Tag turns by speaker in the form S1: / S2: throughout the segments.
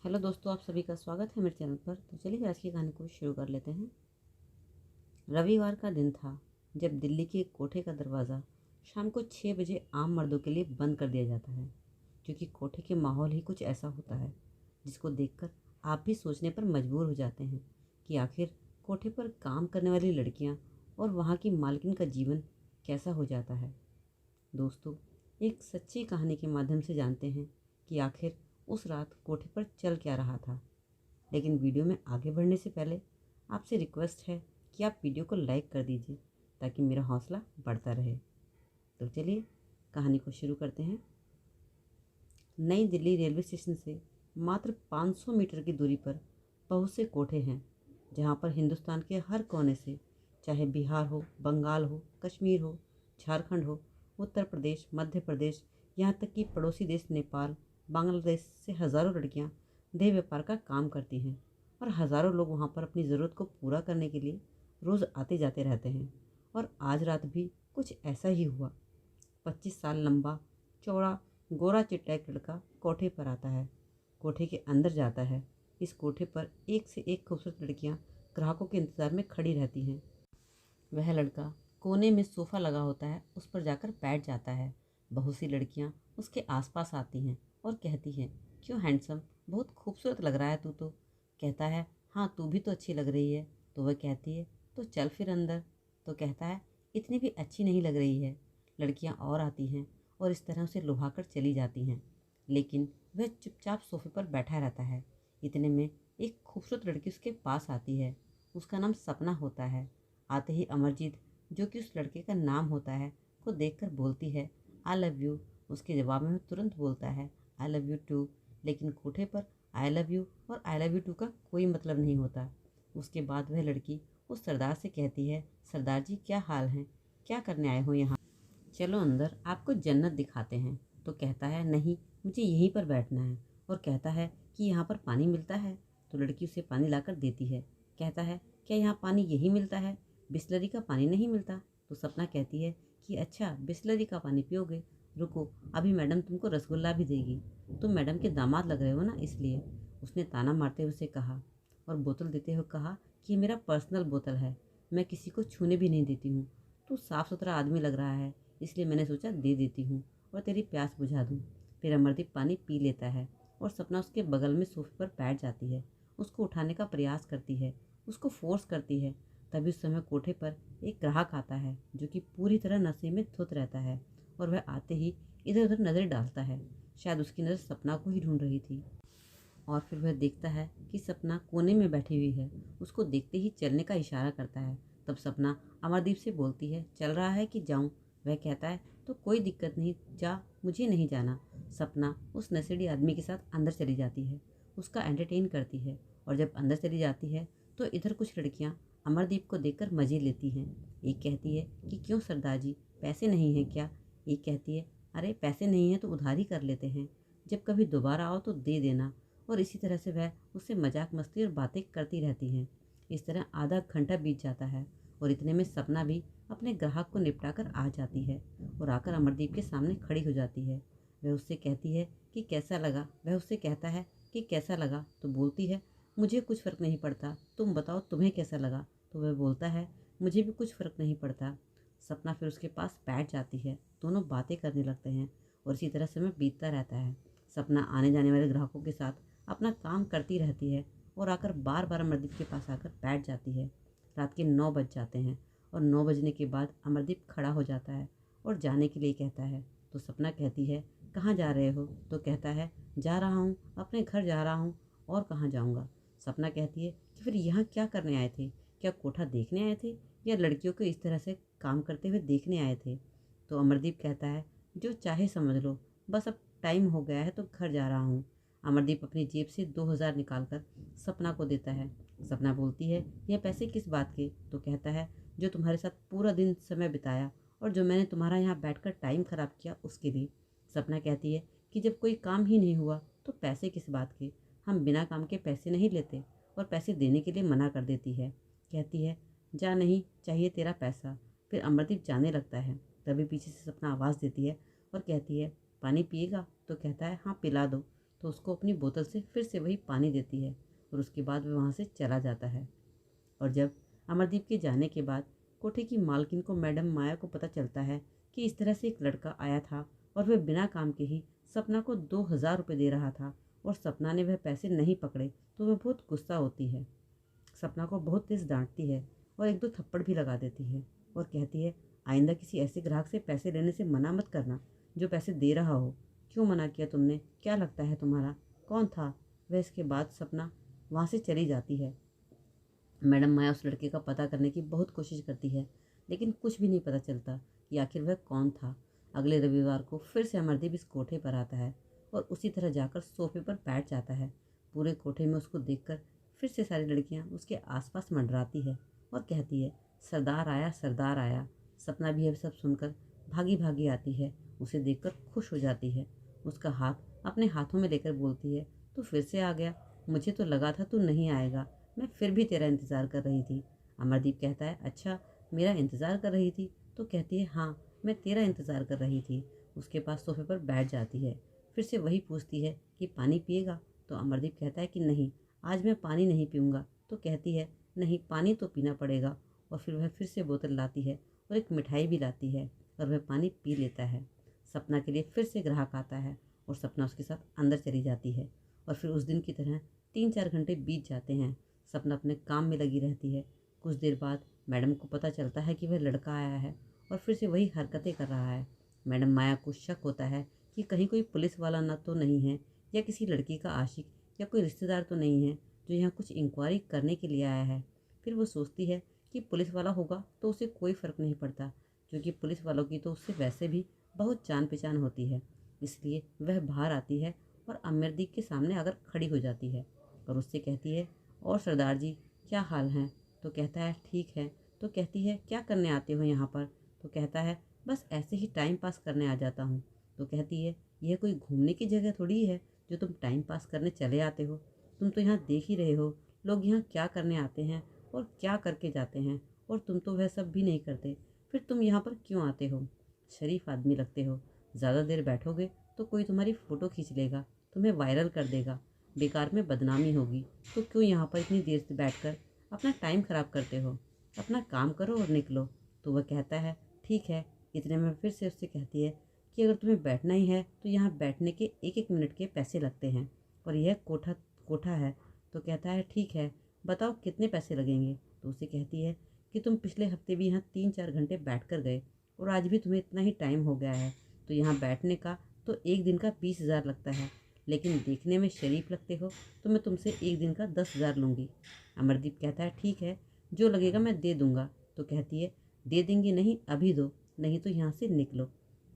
S1: Hello दोस्तों, आप सभी का स्वागत है मेरे चैनल पर। तो चलिए आज की कहानी को शुरू कर लेते हैं। रविवार का दिन था जब दिल्ली के एक कोठे का दरवाज़ा शाम को 6 बजे आम मर्दों के लिए बंद कर दिया जाता है, क्योंकि कोठे के माहौल ही कुछ ऐसा होता है जिसको देखकर आप भी सोचने पर मजबूर हो जाते हैं कि आखिर कोठे पर काम करने वाली लड़कियां और वहाँ की मालकिन का जीवन कैसा हो जाता है। दोस्तों, एक सच्ची कहानी के माध्यम से जानते हैं कि आखिर उस रात कोठे पर चल क्या रहा था। लेकिन वीडियो में आगे बढ़ने से पहले आपसे रिक्वेस्ट है कि आप वीडियो को लाइक कर दीजिए ताकि मेरा हौसला बढ़ता रहे। तो चलिए कहानी को शुरू करते हैं। नई दिल्ली रेलवे स्टेशन से मात्र 500 मीटर की दूरी पर बहुत से कोठे हैं जहां पर हिंदुस्तान के हर कोने से, चाहे बिहार हो, बंगाल हो, कश्मीर हो, झारखंड हो, उत्तर प्रदेश, मध्य प्रदेश, यहाँ तक कि पड़ोसी देश नेपाल, बांग्लादेश से हज़ारों लड़कियाँ देह व्यापार का काम करती हैं और हज़ारों लोग वहाँ पर अपनी ज़रूरत को पूरा करने के लिए रोज़ आते जाते रहते हैं। और आज रात भी कुछ ऐसा ही हुआ। 25 साल लंबा, चौड़ा, गोरा चिट्टा एक लड़का कोठे पर आता है, कोठे के अंदर जाता है। इस कोठे पर एक से एक खूबसूरत लड़कियां ग्राहकों के इंतज़ार में खड़ी रहती हैं। वह लड़का कोने में सोफ़ा लगा होता है, उस पर जाकर बैठ जाता है। बहुत सी लड़कियां उसके आसपास आती हैं और कहती हैं, क्यों हैंडसम, बहुत खूबसूरत लग रहा है तू तो। कहता है, हाँ तू भी तो अच्छी लग रही है। तो वह कहती है, तो चल फिर अंदर। तो कहता है, इतनी भी अच्छी नहीं लग रही है। लड़कियां और आती हैं और इस तरह उसे लुभाकर चली जाती हैं, लेकिन वह चुपचाप सोफे पर बैठा रहता है। इतने में एक खूबसूरत लड़की उसके पास आती है। उसका नाम सपना होता है। आते ही अमरजीत, जो कि उस लड़के का नाम होता है, को देखकर बोलती है, आई लव यू। उसके जवाब में वह तुरंत बोलता है, आई लव यू टू। लेकिन कोठे पर आई लव यू और आई लव यू टू का कोई मतलब नहीं होता। उसके बाद वह लड़की उस सरदार से कहती है, सरदार जी क्या हाल है, क्या करने आए हो यहाँ, चलो अंदर आपको जन्नत दिखाते हैं। तो कहता है, नहीं मुझे यहीं पर बैठना है। और कहता है कि यहाँ पर पानी मिलता है। तो लड़की उसे पानी लाकर देती है। कहता है, क्या यहाँ पानी यही मिलता है, बिस्लरी का पानी नहीं मिलता? तो सपना कहती है कि अच्छा बिस्लरी का पानी पियोगे, रुको अभी मैडम तुमको रसगुल्ला भी देगी, तुम मैडम के दामाद लग रहे हो ना इसलिए। उसने ताना मारते हुए उसे कहा और बोतल देते हुए कहा कि ये मेरा पर्सनल बोतल है, मैं किसी को छूने भी नहीं देती हूँ। तू साफ़ सुथरा आदमी लग रहा है, इसलिए मैंने सोचा दे देती हूँ और तेरी प्यास बुझा दूँ। फिर अमरदीप पानी पी लेता है और सपना उसके बगल में सोफे पर बैठ जाती है। उसको उठाने का प्रयास करती है, उसको फोर्स करती है। तभी उस समय कोठे पर एक ग्राहक आता है जो कि पूरी तरह नशे में धुत रहता है और वह आते ही इधर उधर नज़र डालता है। शायद उसकी नज़र सपना को ही ढूंढ रही थी। और फिर वह देखता है कि सपना कोने में बैठी हुई है। उसको देखते ही चलने का इशारा करता है। तब सपना अमरदीप से बोलती है, चल रहा है कि जाऊं? वह कहता है, तो कोई दिक्कत नहीं, जा, मुझे नहीं जाना। सपना उस नशेड़ी आदमी के साथ अंदर चली जाती है, उसका एंटरटेन करती है। और जब अंदर चली जाती है तो इधर कुछ लड़कियां अमरदीप को देखकर मज़े लेती हैं। एक कहती है कि क्यों सरदार जी, पैसे नहीं हैं क्या? एक कहती है, अरे पैसे नहीं हैं तो उधार ही कर लेते हैं, जब कभी दोबारा आओ तो दे देना। और इसी तरह से वह उससे मजाक मस्ती और बातें करती रहती हैं। इस तरह आधा घंटा बीत जाता है और इतने में सपना भी अपने ग्राहक को निपटा कर आ जाती है और आकर अमरदीप के सामने खड़ी हो जाती है। वह उससे कहती है कि कैसा लगा? वह उससे कहता है कि कैसा लगा? तो बोलती है, मुझे कुछ फ़र्क नहीं पड़ता, तुम बताओ तुम्हें कैसा लगा? तो वह बोलता है, मुझे भी कुछ फ़र्क नहीं पड़ता। सपना फिर उसके पास बैठ जाती है, दोनों बातें करने लगते हैं और इसी तरह समय बीतता रहता है। सपना आने जाने वाले ग्राहकों के साथ अपना काम करती रहती है और आकर बार बार अमरदीप के पास आकर बैठ जाती है। रात के 9 बज जाते हैं और 9 बजने के बाद अमरदीप खड़ा हो जाता है और जाने के लिए कहता है। तो सपना कहती है, कहाँ जा रहे हो? तो कहता है, जा रहा हूँ, अपने घर जा रहा हूँ, और कहाँ जाऊँगा। सपना कहती है कि फिर यहाँ क्या करने आए थे? क्या कोठा देखने आए थे या लड़कियों को इस तरह से काम करते हुए देखने आए थे? तो अमरदीप कहता है, जो चाहे समझ लो, बस अब टाइम हो गया है तो घर जा रहा हूँ। अमरदीप अपनी जेब से 2000 निकालकर सपना को देता है। सपना बोलती है, यह पैसे किस बात के? तो कहता है, जो तुम्हारे साथ पूरा दिन समय बिताया और जो मैंने तुम्हारा यहाँ बैठकर टाइम ख़राब किया उसके लिए। सपना कहती है कि जब कोई काम ही नहीं हुआ तो पैसे किस बात के, हम बिना काम के पैसे नहीं लेते। और पैसे देने के लिए मना कर देती है। कहती है, जा, नहीं चाहिए तेरा पैसा। फिर अमरदीप जाने लगता है। तभी पीछे से सपना आवाज़ देती है और कहती है, पानी पिएगा? तो कहता है, हाँ पिला दो। तो उसको अपनी बोतल से फिर से वही पानी देती है और उसके बाद वह वहाँ से चला जाता है। और जब अमरदीप के जाने के बाद कोठे की मालकिन को मैडम माया को पता चलता है कि इस तरह से एक लड़का आया था और वह बिना काम के ही सपना को 2000 रुपये दे रहा था और सपना ने वह पैसे नहीं पकड़े, तो वह बहुत गुस्सा होती है। सपना को बहुत तेज़ डांटती है और एक दो थप्पड़ भी लगा देती है और कहती है, आइंदा किसी ऐसे ग्राहक से पैसे लेने से मना मत करना जो पैसे दे रहा हो। क्यों मना किया तुमने? क्या लगता है तुम्हारा? कौन था वह? इसके बाद सपना वहाँ से चली जाती है। मैडम माया उस लड़के का पता करने की बहुत कोशिश करती है, लेकिन कुछ भी नहीं पता चलता कि आखिर वह कौन था। अगले रविवार को फिर से अमरदीप इस कोठे पर आता है और उसी तरह जाकर सोफे पर बैठ जाता है। पूरे कोठे में उसको देखकर फिर से सारी लड़कियां उसके आसपास मंडराती है और कहती है, सरदार आया, सरदार आया। सपना भी यह सब सुनकर भागी भागी आती है, उसे देखकर खुश हो जाती है। उसका हाथ अपने हाथों में लेकर बोलती है, तू फिर से आ गया, मुझे तो लगा था तू नहीं आएगा, मैं फिर भी तेरा इंतज़ार कर रही थी। अमरदीप कहता है, अच्छा मेरा इंतज़ार कर रही थी? तो कहती है, हाँ मैं तेरा इंतज़ार कर रही थी। उसके पास सोफे पर बैठ जाती है। फिर से वही पूछती है कि पानी पिएगा? तो अमरदीप कहता है कि नहीं, आज मैं पानी नहीं पीऊँगा। तो कहती है, नहीं पानी तो पीना पड़ेगा। और फिर वह फिर से बोतल लाती है और एक मिठाई भी लाती है और वह पानी पी लेता है। सपना के लिए फिर से ग्राहक आता है और सपना उसके साथ अंदर चली जाती है। और फिर उस दिन की तरह 3-4 घंटे बीत जाते हैं। सपना अपने काम में लगी रहती है। कुछ देर बाद मैडम को पता चलता है कि वह लड़का आया है और फिर से वही हरकतें कर रहा है। मैडम माया को शक होता है कि कहीं कोई पुलिस वाला न तो नहीं है या किसी लड़की का आशिक या कोई रिश्तेदार तो नहीं है जो यहाँ कुछ इंक्वायरी करने के लिए आया है। फिर वो सोचती है कि पुलिस वाला होगा तो उसे कोई फ़र्क नहीं पड़ता, क्योंकि पुलिस वालों की तो उससे वैसे भी बहुत जान पहचान होती है। इसलिए वह बाहर आती है और अमरदीप के सामने आकर खड़ी हो जाती है और उससे कहती है, और सरदार जी क्या हाल हैं? तो कहता है, ठीक है। तो कहती है, क्या करने आते हो यहाँ पर? तो कहता है, बस ऐसे ही टाइम पास करने आ जाता हूँ। तो कहती है, यह कोई घूमने की जगह थोड़ी है जो तुम टाइम पास करने चले आते हो। तुम तो यहाँ देख ही रहे हो लोग यहाँ क्या करने आते हैं और क्या करके जाते हैं, और तुम तो वह सब भी नहीं करते। फिर तुम यहाँ पर क्यों आते हो? शरीफ आदमी लगते हो। ज़्यादा देर बैठोगे तो कोई तुम्हारी फ़ोटो खींच लेगा, तुम्हें वायरल कर देगा, बेकार में बदनामी होगी। तो क्यों यहाँ पर इतनी देर से बैठकर अपना टाइम ख़राब करते हो? अपना काम करो और निकलो। तो वह कहता है, ठीक है। इतने में फिर से उससे कहती है कि अगर तुम्हें बैठना ही है तो यहाँ बैठने के एक एक मिनट के पैसे लगते हैं और यह कोठा है। तो कहता है, ठीक है, बताओ कितने पैसे लगेंगे? तो उसे कहती है कि तुम पिछले हफ्ते भी यहाँ 3-4 घंटे बैठ कर गए और आज भी तुम्हें इतना ही टाइम हो गया है, तो यहाँ बैठने का तो एक दिन का 20,000 लगता है, लेकिन देखने में शरीफ लगते हो तो मैं तुमसे एक दिन का 10,000 लूँगी। अमरदीप कहता है, ठीक है, जो लगेगा मैं दे दूँगा। तो कहती है, दे देंगी नहीं, अभी दो, नहीं तो यहाँ से निकलो।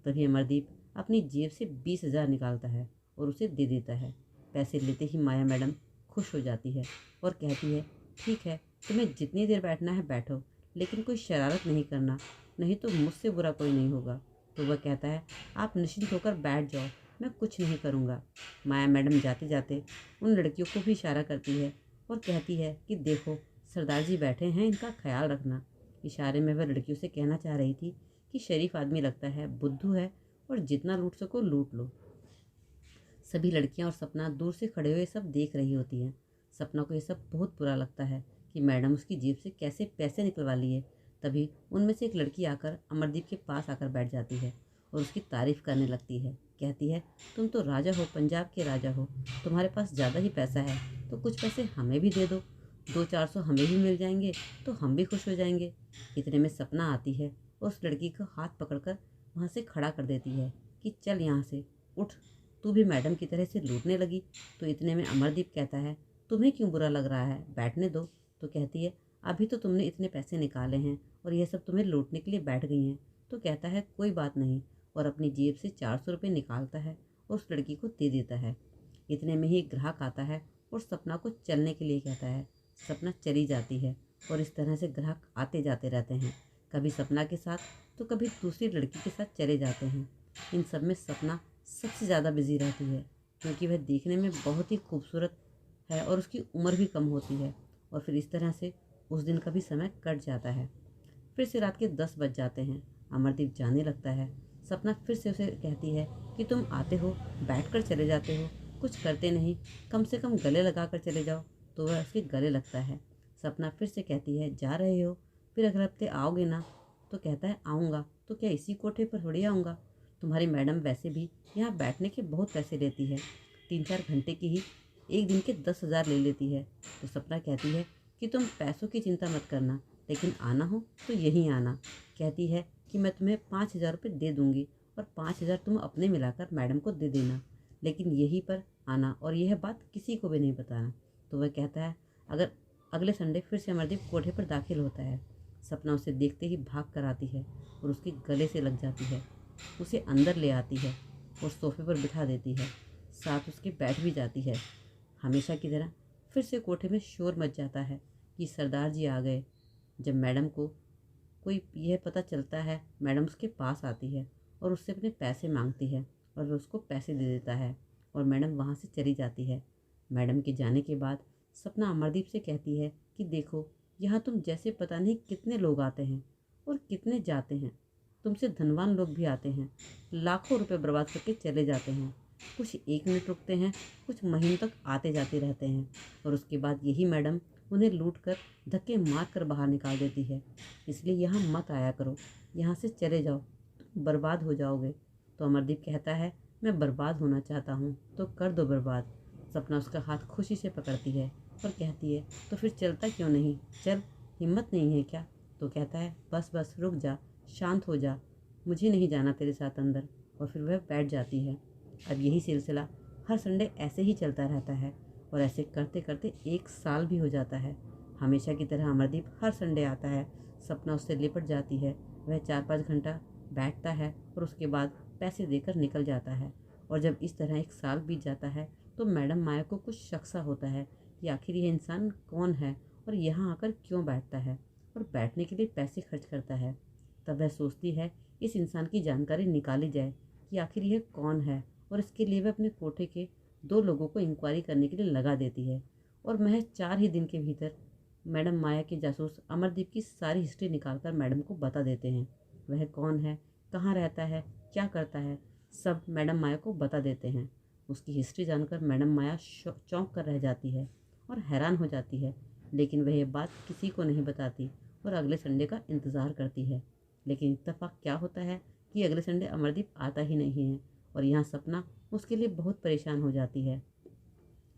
S1: तभी अमरदीप अपनी जेब से 20,000 निकालता है और उसे दे देता है। पैसे लेते ही माया मैडम खुश हो जाती है और कहती है, ठीक है, तुम्हें जितनी देर बैठना है बैठो, लेकिन कोई शरारत नहीं करना, नहीं तो मुझसे बुरा कोई नहीं होगा। तो वह कहता है, आप निश्चिंत होकर बैठ जाओ, मैं कुछ नहीं करूँगा। माया मैडम जाते जाते उन लड़कियों को भी इशारा करती है और कहती है कि देखो सरदार जी बैठे हैं, इनका ख्याल रखना। इशारे में वह लड़कियों से कहना चाह रही थी कि शरीफ आदमी लगता है, बुद्धू है और जितना लूट सको लूट लो। सभी लड़कियां और सपना दूर से खड़े हुए सब देख रही होती हैं। सपना को ये सब बहुत बुरा लगता है कि मैडम उसकी जेब से कैसे पैसे निकलवा लिए। तभी उनमें से एक लड़की आकर अमरदीप के पास आकर बैठ जाती है और उसकी तारीफ़ करने लगती है। कहती है, तुम तो राजा हो, पंजाब के राजा हो, तुम्हारे पास ज़्यादा ही पैसा है, तो कुछ पैसे हमें भी दे दो, 200-400 हमें भी मिल जाएंगे तो हम भी खुश हो जाएंगे। इतने में सपना आती है और उस लड़की को हाथ पकड़कर वहाँ से खड़ा कर देती है कि चल यहाँ से उठ, तू भी मैडम की तरह से लूटने लगी। तो इतने में अमरदीप कहता है, तुम्हें क्यों बुरा लग रहा है, बैठने दो। तो कहती है, अभी तो तुमने इतने पैसे निकाले हैं और यह सब तुम्हें लूटने के लिए बैठ गई हैं। तो कहता है, कोई बात नहीं, और अपनी जेब से 400 रुपये निकालता है और उस लड़की को दे देता है। इतने में ही एक ग्राहक आता है और सपना को चलने के लिए कहता है। सपना चली जाती है और इस तरह से ग्राहक आते जाते रहते हैं, कभी सपना के साथ तो कभी दूसरी लड़की के साथ चले जाते हैं। इन सब में सपना सबसे ज़्यादा बिजी रहती है, क्योंकि वह देखने में बहुत ही खूबसूरत है और उसकी उम्र भी कम होती है। और फिर इस तरह से उस दिन का भी समय कट जाता है। फिर से रात के 10 बज जाते हैं। अमरदीप जाने लगता है। सपना फिर से उसे कहती है कि तुम आते हो, बैठ कर चले जाते हो, कुछ करते नहीं, कम से कम गले लगा कर चले जाओ। तो वह उसके गले लगता है। सपना फिर से कहती है, जा रहे हो? फिर अगले हफ्ते आओगे ना? तो कहता है, आऊँगा। तो क्या इसी कोठे पर थोड़ी आऊँगा? तुम्हारी मैडम वैसे भी यहाँ बैठने के बहुत पैसे लेती है, 3-4 घंटे की ही एक दिन के 10,000 ले लेती है। तो सपना कहती है कि तुम पैसों की चिंता मत करना, लेकिन आना हो तो यहीं आना। कहती है कि मैं तुम्हें 5,000 रुपये दे दूँगी और 5,000 तुम अपने मिलाकर मैडम को दे देना, लेकिन यहीं पर आना और यह बात किसी को भी नहीं बताना। तो वह कहता है, अगर अगले संडे फिर से अमरदीप कोठे पर दाखिल होता है। सपना उसे देखते ही भाग कर आती है और उसके गले से लग जाती है, उसे अंदर ले आती है और सोफे पर बिठा देती है, साथ उसके बैठ भी जाती है। हमेशा की तरह फिर से कोठे में शोर मच जाता है कि सरदार जी आ गए। जब मैडम को कोई यह पता चलता है, मैडम उसके पास आती है और उससे अपने पैसे मांगती है और वह उसको पैसे दे देता है और मैडम वहाँ से चली जाती है। मैडम के जाने के बाद सपना अमरदीप से कहती है कि देखो, यहाँ तुम जैसे पता नहीं कितने लोग आते हैं और कितने जाते हैं। तुमसे धनवान लोग भी आते हैं, लाखों रुपए बर्बाद करके चले जाते हैं। कुछ 1 मिनट रुकते हैं, कुछ महीनों तक आते जाते रहते हैं और उसके बाद यही मैडम उन्हें लूट कर धक्के मार कर बाहर निकाल देती है। इसलिए यहाँ मत आया करो, यहाँ से चले जाओ, तुम बर्बाद हो जाओगे। तो अमरदीप कहता है, मैं बर्बाद होना चाहता हूँ तो कर दो बर्बाद। सपना उसका हाथ खुशी से पकड़ती है और कहती है, तो फिर चलता क्यों नहीं? चल, हिम्मत नहीं है क्या? तो कहता है, बस बस रुक जा, शांत हो जा, मुझे नहीं जाना तेरे साथ अंदर। और फिर वह बैठ जाती है। अब यही सिलसिला हर संडे ऐसे ही चलता रहता है और ऐसे करते करते 1 साल भी हो जाता है। हमेशा की तरह अमरदीप हर संडे आता है। सपना उससे लिपट जाती है। वह 4-5 घंटा बैठता है और उसके बाद पैसे देकर निकल जाता है। और जब इस तरह 1 साल बीत जाता है तो मैडम माया को कुछ शक सा होता है कि आखिर यह इंसान कौन है और यहाँ आकर क्यों बैठता है और बैठने के लिए पैसे खर्च करता है। तब वह सोचती है इस इंसान की जानकारी निकाली जाए कि आखिर यह कौन है और इसके लिए वह अपने कोठे के 2 लोगों को इंक्वायरी करने के लिए लगा देती है। और महज 4 ही दिन के भीतर मैडम माया के जासूस अमरदीप की सारी हिस्ट्री निकालकर मैडम को बता देते हैं। वह कौन है, कहाँ रहता है, क्या करता है, सब मैडम माया को बता देते हैं। उसकी हिस्ट्री जानकर मैडम माया चौंक कर रह जाती है और हैरान हो जाती है, लेकिन वह ये बात किसी को नहीं बताती और अगले संडे का इंतज़ार करती है। लेकिन इत्तेफाक क्या होता है कि अगले संडे अमरदीप आता ही नहीं है और यहाँ सपना उसके लिए बहुत परेशान हो जाती है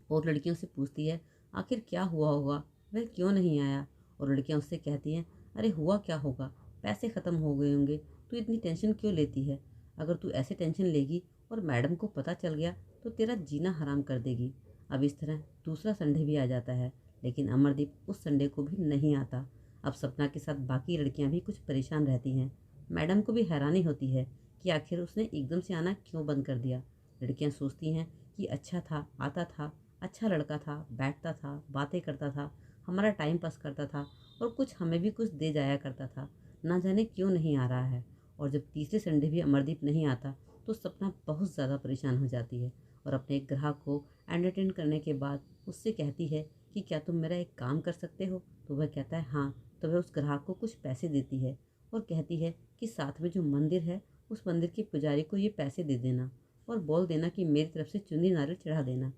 S1: और लड़कियों से पूछती है आखिर क्या हुआ होगा, वह क्यों नहीं आया। और लड़कियाँ उससे कहती हैं, अरे हुआ क्या होगा, पैसे ख़त्म हो गए होंगे, तू इतनी टेंशन क्यों लेती है? अगर तू ऐसे टेंशन लेगी और मैडम को पता चल गया तो तेरा जीना हराम कर देगी। अब इस तरह दूसरा संडे भी आ जाता है, लेकिन अमरदीप उस संडे को भी नहीं आता। अब सपना के साथ बाकी लड़कियां भी कुछ परेशान रहती हैं। मैडम को भी हैरानी होती है कि आखिर उसने एकदम से आना क्यों बंद कर दिया। लड़कियां सोचती हैं कि अच्छा था, आता था, अच्छा लड़का था, बैठता था, बातें करता था, हमारा टाइम पास करता था और कुछ हमें भी कुछ दे जाया करता था, ना जाने क्यों नहीं आ रहा है। और जब तीसरे संडे भी अमरदीप नहीं आता तो सपना बहुत ज़्यादा परेशान हो जाती है और अपने एक ग्राहक को एंटरटेन करने के बाद उससे कहती है कि क्या तुम मेरा एक काम कर सकते हो? तो वह कहता है हाँ। तो वह उस ग्राहक को कुछ पैसे देती है और कहती है कि साथ में जो मंदिर है उस मंदिर के पुजारी को ये पैसे दे देना और बोल देना कि मेरी तरफ से चुनी नारियल चढ़ा देना।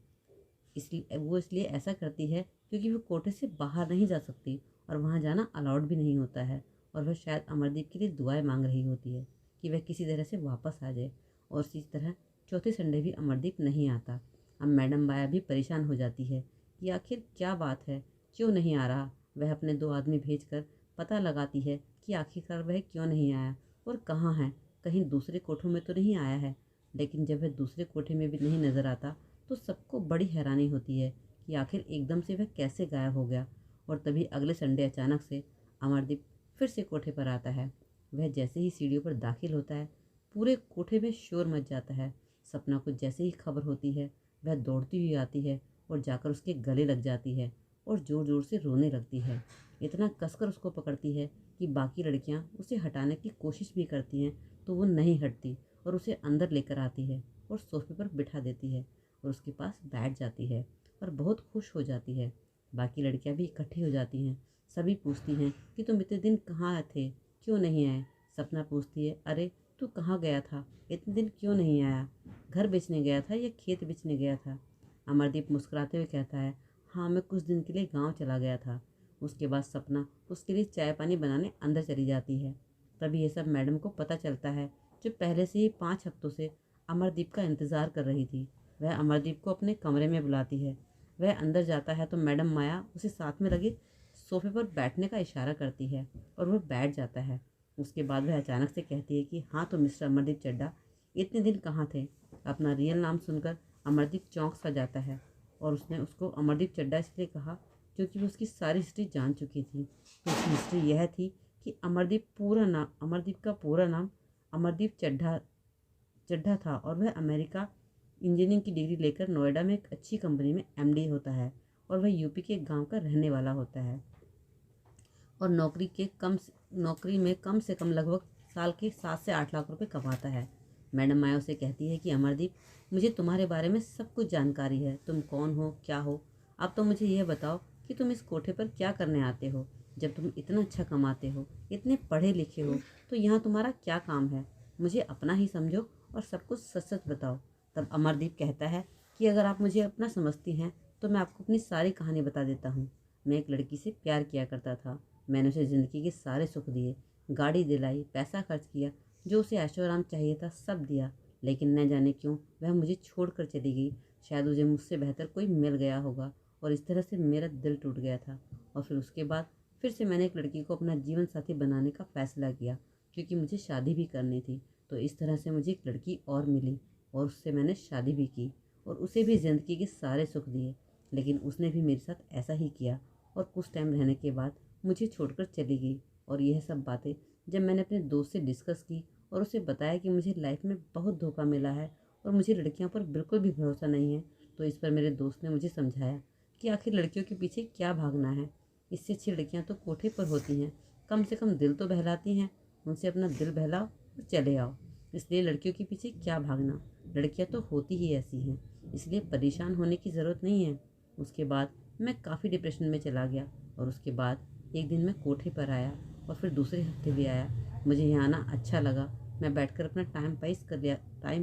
S1: इसलिए ऐसा करती है क्योंकि वो कोटे से बाहर नहीं जा सकती और वहाँ जाना अलाउड भी नहीं होता है। और वह शायद अमरदीप के लिए दुआएं मांग रही होती है कि वह किसी तरह से वापस आ जाए। और इसी तरह चौथे संडे भी अमरदीप नहीं आता। अब मैडम बाया भी परेशान हो जाती है कि आखिर क्या बात है, क्यों नहीं आ रहा। वह अपने 2 आदमी भेजकर पता लगाती है कि आखिरकार वह क्यों नहीं आया और कहाँ है, कहीं दूसरे कोठों में तो नहीं आया है। लेकिन जब वह दूसरे कोठे में भी नहीं नज़र आता तो सबको बड़ी हैरानी होती है कि आखिर एकदम से वह कैसे गायब हो गया। और तभी अगले संडे अचानक से अमरदीप फिर से कोठे पर आता है। वह जैसे ही सीढ़ियों पर दाखिल होता है पूरे कोठे में शोर मच जाता है। सपना को जैसे ही खबर होती है वह दौड़ती हुई आती है और जाकर उसके गले लग जाती है और ज़ोर ज़ोर से रोने लगती है। इतना कसकर उसको पकड़ती है कि बाकी लड़कियां उसे हटाने की कोशिश भी करती हैं तो वो नहीं हटती और उसे अंदर लेकर आती है और सोफे पर बिठा देती है और उसके पास बैठ जाती है और बहुत खुश हो जाती है। बाकी लड़कियां भी इकट्ठी हो जाती हैं। सभी पूछती हैं कि तुम इतने दिन कहाँ थे, क्यों नहीं आए? सपना पूछती है, अरे तू कहाँ गया था, इतने दिन क्यों नहीं आया? घर बेचने गया था या खेत बेचने गया था? अमरदीप मुस्कुराते हुए कहता है, हाँ मैं कुछ दिन के लिए गांव चला गया था। उसके बाद सपना उसके लिए चाय पानी बनाने अंदर चली जाती है। तभी ये सब मैडम को पता चलता है, जो पहले से ही 5 हफ्तों से अमरदीप का इंतज़ार कर रही थी। वह अमरदीप को अपने कमरे में बुलाती है। वह अंदर जाता है तो मैडम माया उसे साथ में लगे सोफे पर बैठने का इशारा करती है और वह बैठ जाता है। उसके बाद वह अचानक से कहती है कि हाँ तो मिस्टर अमरदीप चड्ढा, इतने दिन कहाँ थे? अपना रियल नाम सुनकर अमरदीप चौंक सा जाता है और उसने उसको अमरदीप चड्ढा इसलिए कहा क्योंकि वो उसकी सारी हिस्ट्री जान चुकी थी। तो उसकी हिस्ट्री यह थी कि अमरदीप का पूरा नाम अमरदीप चड्ढा चड्ढा था और वह अमेरिका इंजीनियरिंग की डिग्री लेकर नोएडा में एक अच्छी कंपनी में एमडी होता है और वह यूपी के एक गांव का रहने वाला होता है और नौकरी में कम से कम लगभग साल के 7 से 8 लाख रुपए कमाता है। मैडम माया उसे कहती है कि अमरदीप, मुझे तुम्हारे बारे में सब कुछ जानकारी है। तुम कौन हो, क्या हो। अब तो मुझे यह बताओ कि तुम इस कोठे पर क्या करने आते हो। जब तुम इतना अच्छा कमाते हो, इतने पढ़े लिखे हो, तो यहाँ तुम्हारा क्या काम है? मुझे अपना ही समझो और सब कुछ सच सच बताओ। तब अमरदीप कहता है कि अगर आप मुझे अपना समझती हैं तो मैं आपको अपनी सारी कहानी बता देता हूँ। मैं एक लड़की से प्यार किया करता था। मैंने उसे ज़िंदगी के सारे सुख दिए, गाड़ी दिलाई, पैसा खर्च किया, जो उसे ऐशो आराम चाहिए था सब दिया, लेकिन न जाने क्यों वह मुझे छोड़कर चली गई। शायद उसे मुझसे बेहतर कोई मिल गया होगा और इस तरह से मेरा दिल टूट गया था। और फिर उसके बाद फिर से मैंने एक लड़की को अपना जीवन साथी बनाने का फैसला किया, क्योंकि मुझे शादी भी करनी थी। तो इस तरह से मुझे एक लड़की और मिली और उससे मैंने शादी भी की और उसे भी ज़िंदगी के सारे सुख दिए, लेकिन उसने भी मेरे साथ ऐसा ही किया और कुछ टाइम रहने के बाद मुझे छोड़कर चली गई। और यह सब बातें जब मैंने अपने दोस्त से डिस्कस की और उसे बताया कि मुझे लाइफ में बहुत धोखा मिला है और मुझे लड़कियों पर बिल्कुल भी भरोसा नहीं है, तो इस पर मेरे दोस्त ने मुझे समझाया कि आखिर लड़कियों के पीछे क्या भागना है। इससे अच्छी लड़कियां तो कोठे पर होती हैं, कम से कम दिल तो बहलाती हैं। उनसे अपना दिल बहलाओ और चले आओ। इसलिए लड़कियों के पीछे क्या भागना, लड़कियां तो होती ही ऐसी हैं, इसलिए परेशान होने की ज़रूरत नहीं है। उसके बाद मैं काफ़ी डिप्रेशन में चला गया और उसके बाद एक दिन मैं कोठे पर आया और फिर दूसरे हफ्ते भी आया। मुझे यहाँ आना अच्छा लगा। मैं बैठकर अपना टाइम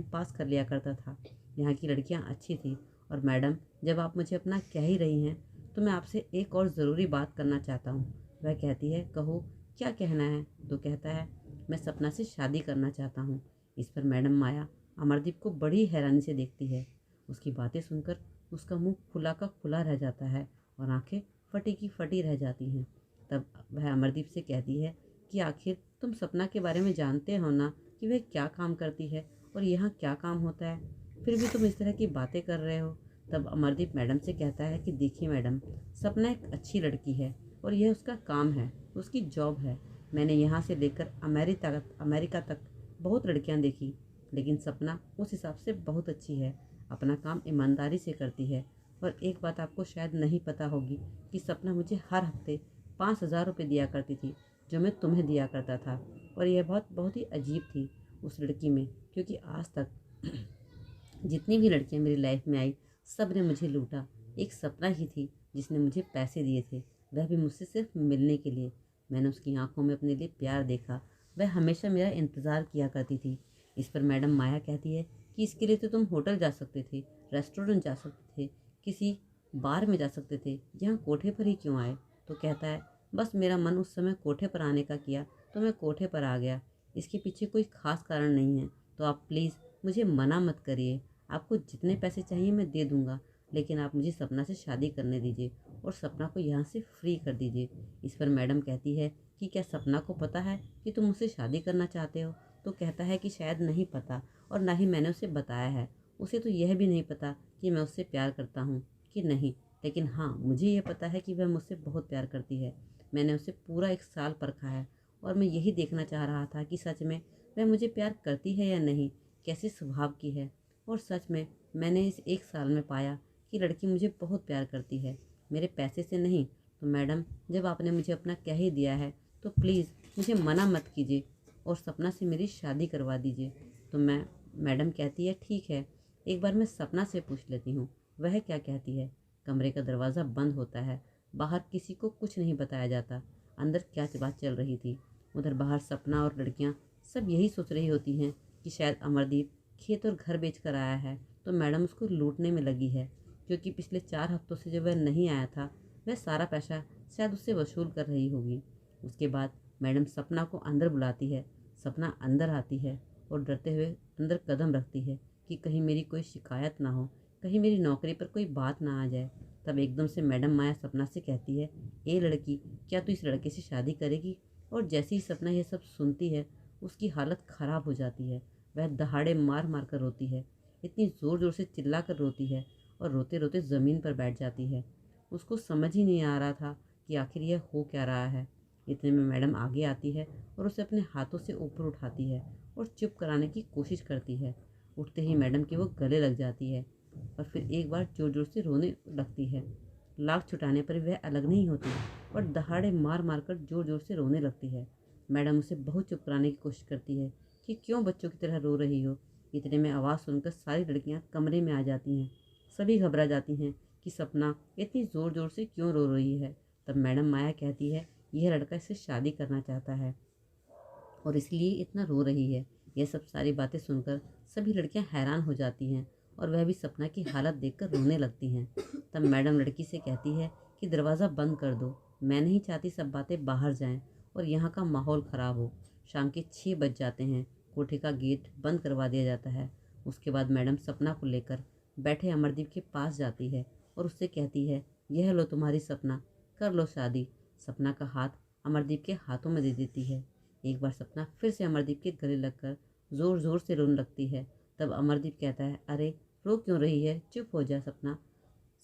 S1: पास कर लिया करता था। यहाँ की लड़कियाँ अच्छी थी। और मैडम, जब आप मुझे अपना कह ही रही हैं तो मैं आपसे एक और ज़रूरी बात करना चाहता हूँ। वह कहती है, कहो क्या कहना है। तो कहता है, मैं सपना से शादी करना चाहता हूँ। इस पर मैडम माया अमरदीप को बड़ी हैरानी से देखती है। उसकी बातें सुनकर उसका मुंह खुला का खुला रह जाता है और आंखें फटी की फटी रह जाती हैं। तब वह अमरदीप से कहती है कि आखिर तुम सपना के बारे में जानते हो ना, कि वह क्या काम करती है और यहाँ क्या काम होता है, फिर भी तुम इस तरह की बातें कर रहे हो। तब अमरदीप मैडम से कहता है कि देखिए मैडम, सपना एक अच्छी लड़की है और यह उसका काम है, उसकी जॉब है। मैंने यहाँ से लेकर अमेरिका तक बहुत लड़कियाँ देखी, लेकिन सपना उस हिसाब से बहुत अच्छी है, अपना काम ईमानदारी से करती है। और एक बात आपको शायद नहीं पता होगी कि सपना मुझे हर हफ्ते 5,000 रुपये दिया करती थी, जो मैं तुम्हें दिया करता था। और यह बहुत ही अजीब थी उस लड़की में, क्योंकि आज तक जितनी भी लड़कियां मेरी लाइफ में आई, सब ने मुझे लूटा। एक सपना ही थी जिसने मुझे पैसे दिए थे, वह भी मुझसे सिर्फ मिलने के लिए। मैंने उसकी आंखों में अपने लिए प्यार देखा। वह हमेशा मेरा इंतज़ार किया करती थी। इस पर मैडम माया कहती है कि इसके लिए तो तुम होटल जा सकते थे, रेस्टोरेंट जा सकते थे, किसी बार में जा सकते थे, यहाँ कोठे पर ही क्यों आए। तो कहता है, बस मेरा मन उस समय कोठे पर आने का किया तो मैं कोठे पर आ गया। इसके पीछे कोई ख़ास कारण नहीं है। तो आप प्लीज़ मुझे मना मत करिए। आपको जितने पैसे चाहिए मैं दे दूँगा, लेकिन आप मुझे सपना से शादी करने दीजिए और सपना को यहाँ से फ्री कर दीजिए। इस पर मैडम कहती है कि क्या सपना को पता है कि तुम मुझसे शादी करना चाहते हो। तो कहता है कि शायद नहीं पता और ना ही मैंने उसे बताया है। उसे तो यह भी नहीं पता कि मैं उससे प्यार करता हूँ कि नहीं, लेकिन हाँ मुझे यह पता है कि वह मुझसे बहुत प्यार करती है। मैंने उसे पूरा 1 साल परखा है और मैं यही देखना चाह रहा था कि सच में वह मुझे प्यार करती है या नहीं, कैसे स्वभाव की है। और सच में मैंने इस 1 साल में पाया कि लड़की मुझे बहुत प्यार करती है, मेरे पैसे से नहीं। तो मैडम, जब आपने मुझे अपना कह ही दिया है तो प्लीज़ मुझे मना मत कीजिए और सपना से मेरी शादी करवा दीजिए। तो मैडम कहती है, ठीक है, एक बार मैं सपना से पूछ लेती हूँ वह क्या कहती है। कमरे का दरवाज़ा बंद होता है। बाहर किसी को कुछ नहीं बताया जाता अंदर क्या बात चल रही थी। उधर बाहर सपना और लड़कियाँ सब यही सोच रही होती हैं कि शायद अमरदीप खेत और घर बेच कर आया है तो मैडम उसको लूटने में लगी है, क्योंकि पिछले 4 हफ्तों से जब वह नहीं आया था वह सारा पैसा शायद उससे वसूल कर रही होगी। उसके बाद मैडम सपना को अंदर बुलाती है। सपना अंदर आती है और डरते हुए अंदर कदम रखती है कि कहीं मेरी कोई शिकायत ना हो, कहीं मेरी नौकरी पर कोई बात ना आ जाए। तब एकदम से मैडम माया सपना से कहती है, ए लड़की, क्या तू इस लड़के से शादी करेगी? और जैसे ही सपना यह सब सुनती है उसकी हालत ख़राब हो जाती है। वह दहाड़े मार मार कर रोती है, इतनी ज़ोर ज़ोर से चिल्ला कर रोती है और रोते रोते ज़मीन पर बैठ जाती है। उसको समझ ही नहीं आ रहा था कि आखिर यह हो क्या रहा है। इतने में मैडम आगे आती है और उसे अपने हाथों से ऊपर उठाती है और चुप कराने की कोशिश करती है। उठते ही मैडम के वो गले लग जाती है और फिर एक बार जोर जोर से रोने लगती है। लाख छुटाने पर वह अलग नहीं होती और दहाड़े मार मार कर जोर जोर से रोने लगती है। मैडम उसे बहुत चुप कराने की कोशिश करती है कि क्यों बच्चों की तरह रो रही हो। इतने में आवाज़ सुनकर सारी लड़कियां कमरे में आ जाती हैं। सभी घबरा जाती हैं कि सपना इतनी ज़ोर ज़ोर से क्यों रो रही है। तब मैडम माया कहती है, यह लड़का इससे शादी करना चाहता है और इसलिए इतना रो रही है। यह सब सारी बातें सुनकर सभी लड़कियां हैरान हो जाती हैं और वह भी सपना की हालत देखकर रोने लगती हैं। तब मैडम लड़की से कहती है कि दरवाज़ा बंद कर दो, मैं नहीं चाहती सब बातें बाहर जाएं और यहाँ का माहौल ख़राब हो। शाम के 6 बज जाते हैं। कोठे का गेट बंद करवा दिया जाता है। उसके बाद मैडम सपना को लेकर बैठे अमरदीप के पास जाती है और उससे कहती है, यह लो तुम्हारी सपना, कर लो शादी। सपना का हाथ अमरदीप के हाथों में दे देती है। एक बार सपना फिर से अमरदीप के गले लगकर ज़ोर ज़ोर से रोने लगती है। तब अमरदीप कहता है, अरे रो क्यों रही है, चुप हो जा सपना।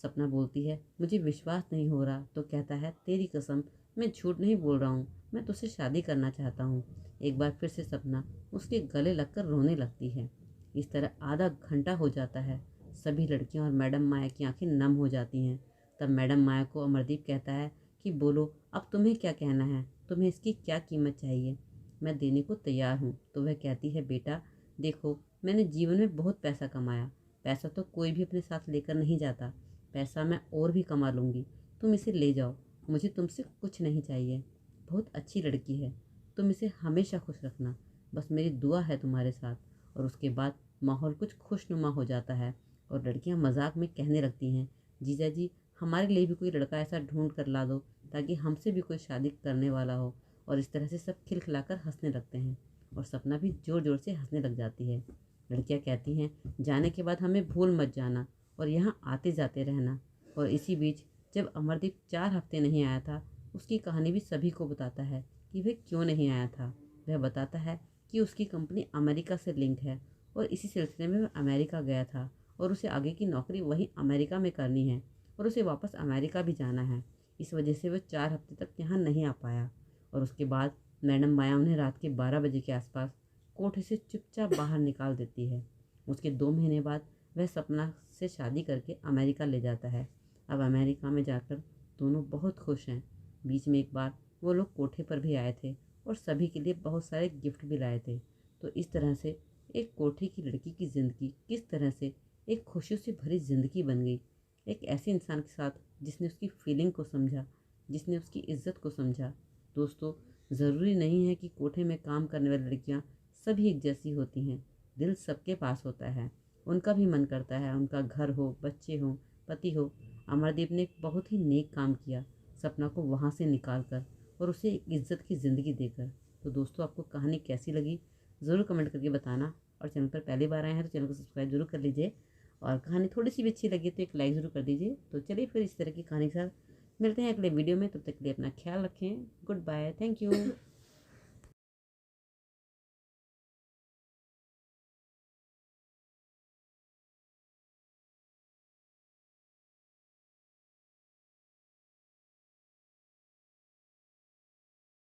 S1: सपना बोलती है, मुझे विश्वास नहीं हो रहा। तो कहता है, तेरी कसम, मैं झूठ नहीं बोल रहा हूँ, मैं तुझसे शादी करना चाहता हूँ। एक बार फिर से सपना उसके गले लगकर रोने लगती है। इस तरह आधा घंटा हो जाता है। सभी लड़कियां और मैडम माया की आंखें नम हो जाती हैं। तब मैडम माया को अमरदीप कहता है कि बोलो, अब तुम्हें क्या कहना है, तुम्हें इसकी क्या कीमत चाहिए, मैं देने को तैयार हूँ। तो वह कहती है, बेटा देखो, मैंने जीवन में बहुत पैसा कमाया, पैसा तो कोई भी अपने साथ लेकर नहीं जाता, पैसा मैं और भी कमा लूँगी, तुम इसे ले जाओ, मुझे तुमसे कुछ नहीं चाहिए। बहुत अच्छी लड़की है, तुम इसे हमेशा खुश रखना, बस मेरी दुआ है तुम्हारे साथ। और उसके बाद माहौल कुछ खुशनुमा हो जाता है और लड़कियां मजाक में कहने लगती हैं, जीजा जी, हमारे लिए भी कोई लड़का ऐसा ढूंढ कर ला दो ताकि हमसे भी कोई शादी करने वाला हो। और इस तरह से सब खिलखिलाकर हंसने लगते हैं और सपना भी ज़ोर ज़ोर से हंसने लग जाती है। लड़कियां कहती हैं, जाने के बाद हमें भूल मत जाना और यहाँ आते जाते रहना। और इसी बीच जब अमरदीप 4 हफ्ते नहीं आया था, उसकी कहानी भी सभी को बताता है कि वह क्यों नहीं आया था। वह बताता है कि उसकी कंपनी अमेरिका से लिंक है और इसी सिलसिले में वह अमेरिका गया था और उसे आगे की नौकरी वहीं अमेरिका में करनी है और उसे वापस अमेरिका भी जाना है। इस वजह से वह 4 हफ्ते तक यहाँ नहीं आ पाया। और उसके बाद मैडम माया उन्हें रात के 12 बजे के आसपास कोठे से चुपचाप बाहर निकाल देती है। उसके 2 महीने बाद वह सपना से शादी करके अमेरिका ले जाता है। अब अमेरिका में जाकर दोनों बहुत खुश हैं। बीच में एक बार वो लोग कोठे पर भी आए थे और सभी के लिए बहुत सारे गिफ्ट भी लाए थे। तो इस तरह से एक कोठे की लड़की की ज़िंदगी किस तरह से एक खुशियों से भरी ज़िंदगी बन गई, एक ऐसे इंसान के साथ जिसने उसकी फीलिंग को समझा, जिसने उसकी इज्जत को समझा। दोस्तों, ज़रूरी नहीं है कि कोठे में काम करने वाली लड़कियां सभी एक जैसी होती हैं। दिल सबके पास होता है, उनका भी मन करता है उनका घर हो, बच्चे हों, पति हो। अमरदीप ने एक बहुत ही नेक काम किया, सपना को वहाँ से निकाल कर और उसे एक इज्जत की ज़िंदगी देकर। तो दोस्तों, आपको कहानी कैसी लगी ज़रूर कमेंट करके बताना और चैनल पर पहली बार आए हैं तो चैनल को सब्सक्राइब जरूर कर लीजिए और कहानी थोड़ी सी भी अच्छी लगी तो एक लाइक ज़रूर कर दीजिए। तो चलिए फिर इस तरह की कहानी के साथ मिलते हैं अगले वीडियो में। तब तक के लिए अपना ख्याल रखें। Goodbye, thank you.